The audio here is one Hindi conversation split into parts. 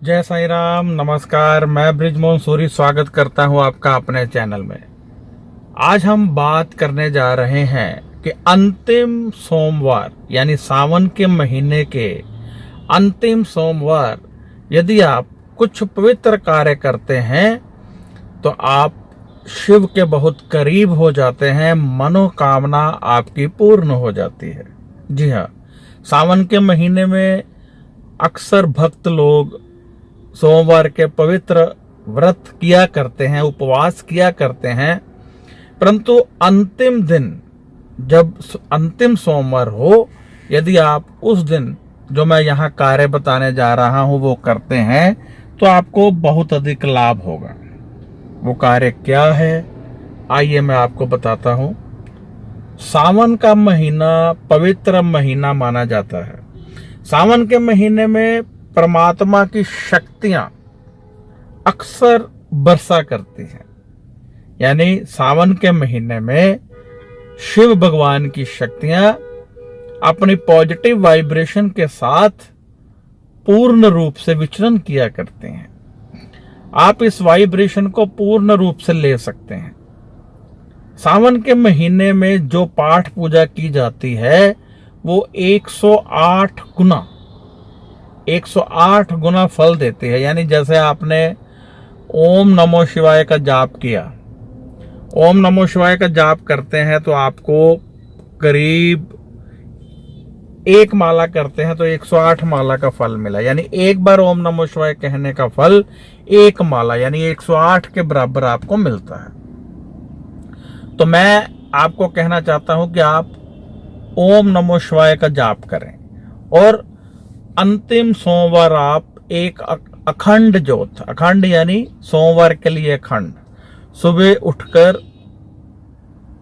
जय साईं राम। नमस्कार, मैं ब्रिजमोहन सूरी स्वागत करता हूं आपका अपने चैनल में। आज हम बात करने जा रहे हैं कि अंतिम सोमवार यानी सावन के महीने के अंतिम सोमवार यदि आप कुछ पवित्र कार्य करते हैं तो आप शिव के बहुत करीब हो जाते हैं, मनोकामना आपकी पूर्ण हो जाती है। जी हाँ, सावन के महीने में अक्सर भक्त लोग सोमवार के पवित्र व्रत किया करते हैं, उपवास किया करते हैं, परंतु अंतिम दिन जब अंतिम सोमवार हो, यदि आप उस दिन जो मैं यहाँ कार्य बताने जा रहा हूँ वो करते हैं तो आपको बहुत अधिक लाभ होगा। वो कार्य क्या है, आइए मैं आपको बताता हूँ। सावन का महीना पवित्र महीना माना जाता है। सावन के महीने में परमात्मा की शक्तियां अक्सर बरसा करती हैं, यानी सावन के महीने में शिव भगवान की शक्तियां अपनी पॉजिटिव वाइब्रेशन के साथ पूर्ण रूप से विचरण किया करते हैं। आप इस वाइब्रेशन को पूर्ण रूप से ले सकते हैं। सावन के महीने में जो पाठ पूजा की जाती है वो 108 गुना फल देती है। यानी जैसे आपने ओम नमो शिवाय का जाप किया, ओम नमो शिवाय का जाप करते हैं तो आपको करीब एक माला करते हैं तो 108 माला का फल मिला। यानी एक बार ओम नमो शिवाय कहने का फल एक माला यानी 108 के बराबर आपको मिलता है। तो मैं आपको कहना चाहता हूं कि आप ओम नमो शिवाय का जाप करें और अंतिम सोमवार आप एक अखंड ज्योत, अखंड यानी सोमवार के लिए अखंड, सुबह उठकर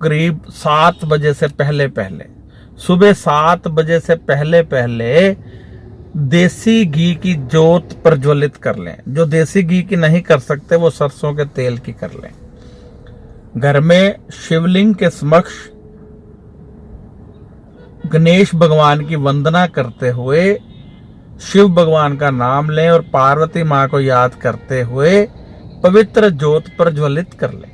करीब 7 बजे से पहले सुबह 7 बजे से पहले देसी घी की ज्योत प्रज्वलित कर लें। जो देसी घी की नहीं कर सकते वो सरसों के तेल की कर लें। घर में शिवलिंग के समक्ष गणेश भगवान की वंदना करते हुए शिव भगवान का नाम लें और पार्वती मां को याद करते हुए पवित्र ज्योत प्रज्वलित कर लें।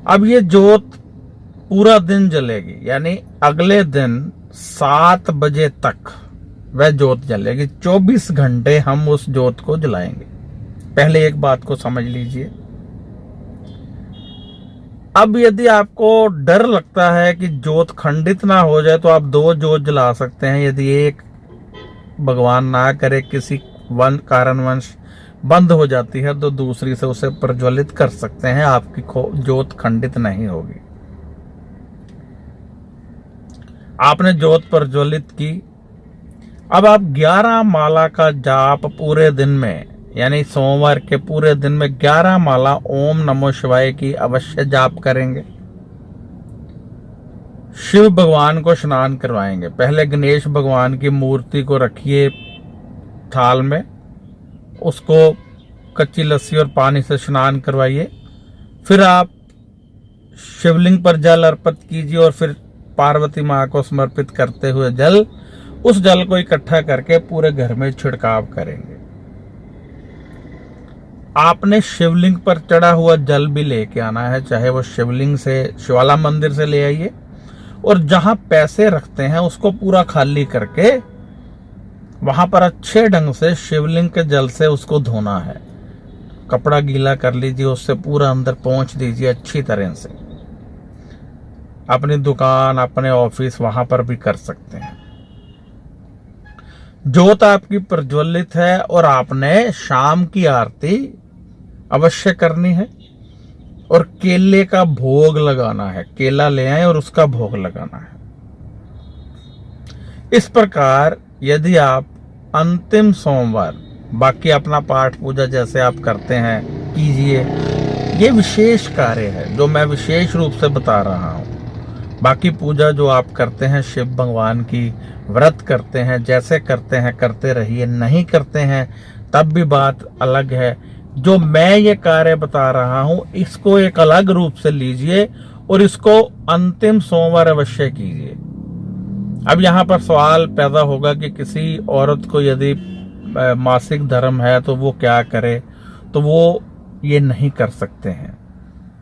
अब ये ज्योत पूरा दिन जलेगी, यानी अगले दिन 7 बजे तक वह ज्योत जलेगी। 24 घंटे हम उस ज्योत को जलाएंगे। पहले एक बात को समझ लीजिए। अब यदि आपको डर लगता है कि ज्योत खंडित ना हो जाए तो आप 2 ज्योत जला सकते हैं। यदि एक भगवान ना करे किसी कारणवश बंद हो जाती है तो दूसरी से उसे प्रज्वलित कर सकते हैं, आपकी ज्योत खंडित नहीं होगी। आपने ज्योत प्रज्वलित की। अब आप 11 माला का जाप पूरे दिन में, यानी सोमवार के पूरे दिन में 11 माला ओम नमो शिवाय की अवश्य जाप करेंगे। शिव भगवान को स्नान करवाएंगे। पहले गणेश भगवान की मूर्ति को रखिए थाल में, उसको कच्ची लस्सी और पानी से स्नान करवाइए। फिर आप शिवलिंग पर जल अर्पित कीजिए और फिर पार्वती मां को समर्पित करते हुए उस जल को इकट्ठा करके पूरे घर में छिड़काव करेंगे। आपने शिवलिंग पर चढ़ा हुआ जल भी लेके आना है, चाहे वो शिवलिंग से शिवाला मंदिर से ले आइए, और जहां पैसे रखते हैं उसको पूरा खाली करके वहां पर अच्छे ढंग से शिवलिंग के जल से उसको धोना है। कपड़ा गीला कर लीजिए, उससे पूरा अंदर पहुंच दीजिए अच्छी तरह से। अपनी दुकान, अपने ऑफिस वहां पर भी कर सकते हैं। ज्योत आपकी प्रज्वलित है और आपने शाम की आरती अवश्य करनी है और केले का भोग लगाना है। केला ले आए और उसका भोग लगाना है। इस प्रकार यदि आप अंतिम सोमवार बाकी अपना पाठ पूजा जैसे आप करते हैं कीजिए। ये विशेष कार्य है जो मैं विशेष रूप से बता रहा हूं। बाकी पूजा जो आप करते हैं, शिव भगवान की व्रत करते हैं, जैसे करते हैं करते रहिए, नहीं करते हैं तब भी बात अलग है। जो मैं ये कार्य बता रहा हूं इसको एक अलग रूप से लीजिए और इसको अंतिम सोमवार अवश्य कीजिए। अब यहाँ पर सवाल पैदा होगा कि किसी औरत को यदि मासिक धर्म है तो वो क्या करे, तो वो ये नहीं कर सकते हैं।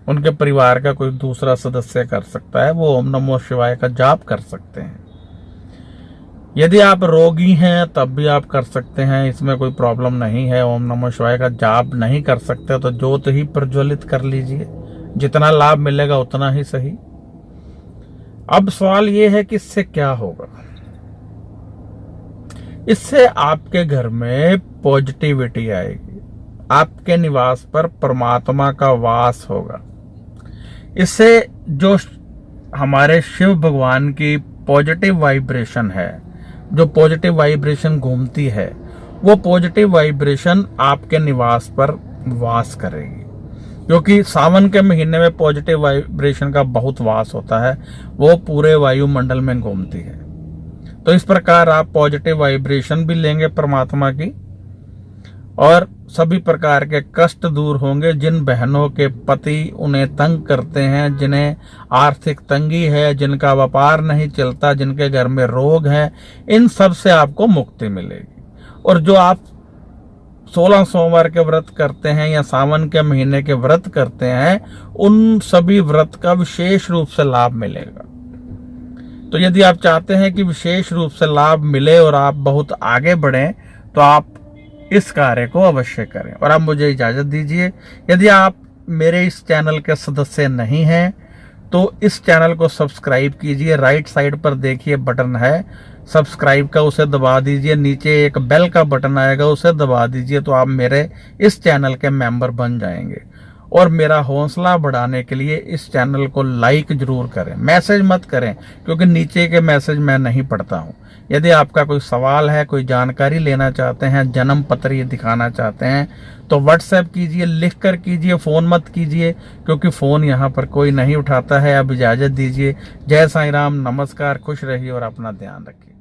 उनके परिवार का कोई दूसरा सदस्य कर सकता है, वो ओम नमो शिवाय का जाप कर सकते हैं। यदि आप रोगी हैं तब भी आप कर सकते हैं, इसमें कोई प्रॉब्लम नहीं है। ओम नमो शिवाय का जाप नहीं कर सकते तो ज्योत ही प्रज्वलित कर लीजिए, जितना लाभ मिलेगा उतना ही सही। अब सवाल ये है कि इससे क्या होगा। इससे आपके घर में पॉजिटिविटी आएगी, आपके निवास पर परमात्मा का वास होगा। इससे जो हमारे शिव भगवान की पॉजिटिव वाइब्रेशन है, जो पॉजिटिव वाइब्रेशन घूमती है, वो पॉजिटिव वाइब्रेशन आपके निवास पर वास करेगी। क्योंकि सावन के महीने में पॉजिटिव वाइब्रेशन का बहुत वास होता है, वो पूरे वायुमंडल में घूमती है। तो इस प्रकार आप पॉजिटिव वाइब्रेशन भी लेंगे परमात्मा की, और सभी प्रकार के कष्ट दूर होंगे। जिन बहनों के पति उन्हें तंग करते हैं, जिन्हें आर्थिक तंगी है, जिनका व्यापार नहीं चलता, जिनके घर में रोग है, इन सब से आपको मुक्ति मिलेगी। और जो आप 16 सोमवार के व्रत करते हैं या सावन के महीने के व्रत करते हैं, उन सभी व्रत का विशेष रूप से लाभ मिलेगा। तो यदि आप चाहते हैं कि विशेष रूप से लाभ मिले और आप बहुत आगे बढ़ें, तो आप इस कार्य को अवश्य करें। और अब मुझे इजाजत दीजिए। यदि आप मेरे इस चैनल के सदस्य नहीं हैं तो इस चैनल को सब्सक्राइब कीजिए। राइट साइड पर देखिए बटन है सब्सक्राइब का, उसे दबा दीजिए। नीचे एक बेल का बटन आएगा, उसे दबा दीजिए, तो आप मेरे इस चैनल के मेंबर बन जाएंगे। और मेरा हौसला बढ़ाने के लिए इस चैनल को लाइक जरूर करें। मैसेज मत करें, क्योंकि नीचे के मैसेज मैं नहीं पढ़ता हूं। यदि आपका कोई सवाल है, कोई जानकारी लेना चाहते हैं, जन्म पत्र ये दिखाना चाहते हैं, तो व्हाट्सएप कीजिए, लिख कर कीजिए, फ़ोन मत कीजिए, क्योंकि फ़ोन यहाँ पर कोई नहीं उठाता है। अब इजाज़त दीजिए। जय साईं राम, नमस्कार, खुश रहिए और अपना ध्यान रखिए।